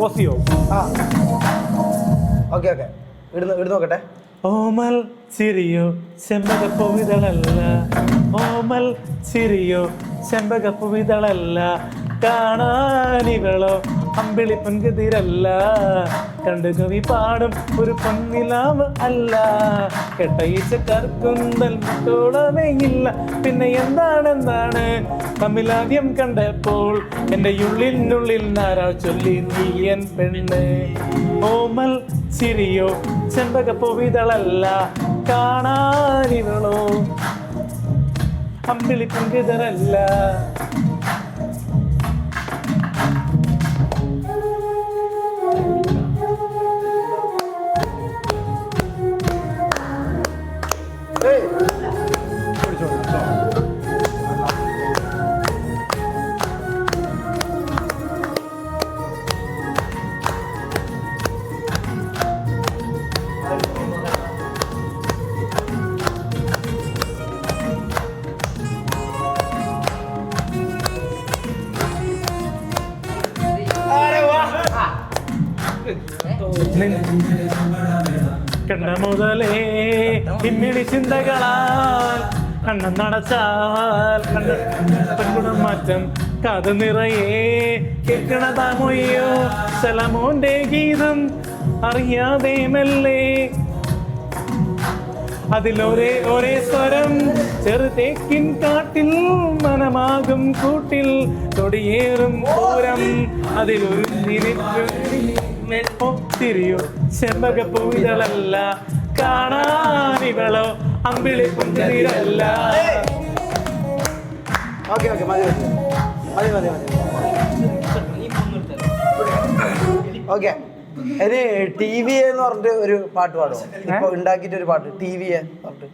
ഓസിയോ ആ okay okay ഇടുന്ന് നോക്കട്ടെ. ഓമൽ ചിരിയോ ചെമ്പകപ്പൂവിതളല്ല, ഓമൽ ചിരിയോ ചെമ്പകപ്പൂവിതളല്ല, കാണാനിവളോ അമ്പിളി പൊൻകതിരല്ല, കണ്ടു കവി പാടും ഒരു പൊന്നിലാവ് അല്ല, കെട്ടയിച്ചക്കാർക്കുന്തൽ മുട്ടോളമേയില്ല. പിന്നെ എന്താണ് തമ്മിലാദ്യം കണ്ടപ്പോൾ എൻ്റെ ഉള്ളിനുള്ളിൽ നാരാ ചൊല്ലി നീ എൻ പെണ്ണ്. ഓമൽ ചിരിയോ ചെമ്പകപ്പൂവിതളല്ല, കാണാനിവളോ അമ്പിളി പൊൻകതിരല്ല. കണ്ട മുതലേ ഇമ്മിണി ചിന്തകളാൽ കണ്ണം നടച്ചാൽ കണ്ടും മാറ്റം കഥ നിറയെ കേൾക്കണതാമൊയ്യോ സലമോന്റെ ഗീതം അറിയാതെ മെല്ലെ അതിലൊരേ സ്വരം ചെറുതേക്കിൻ കാട്ടിൽ മനമാകും കൂട്ടിൽ തൊടിയേറും പൂരം അതിലൊരു തിരിയോ ചെമ്പകപ്പൂവിതളല്ല, കാണാനിവളോ അമ്പിളി പൊൻകതിരല്ല. ഓക്കെ ഓക്കെ മതി ഓക്കെ. ഇനി ടി വി എന്ന് പറഞ്ഞിട്ട് ഒരു പാട്ട് പാടുമോ? ഇപ്പൊ ഉണ്ടാക്കിയിട്ട് ഒരു പാട്ട് ടി വി പറഞ്ഞിട്ട്.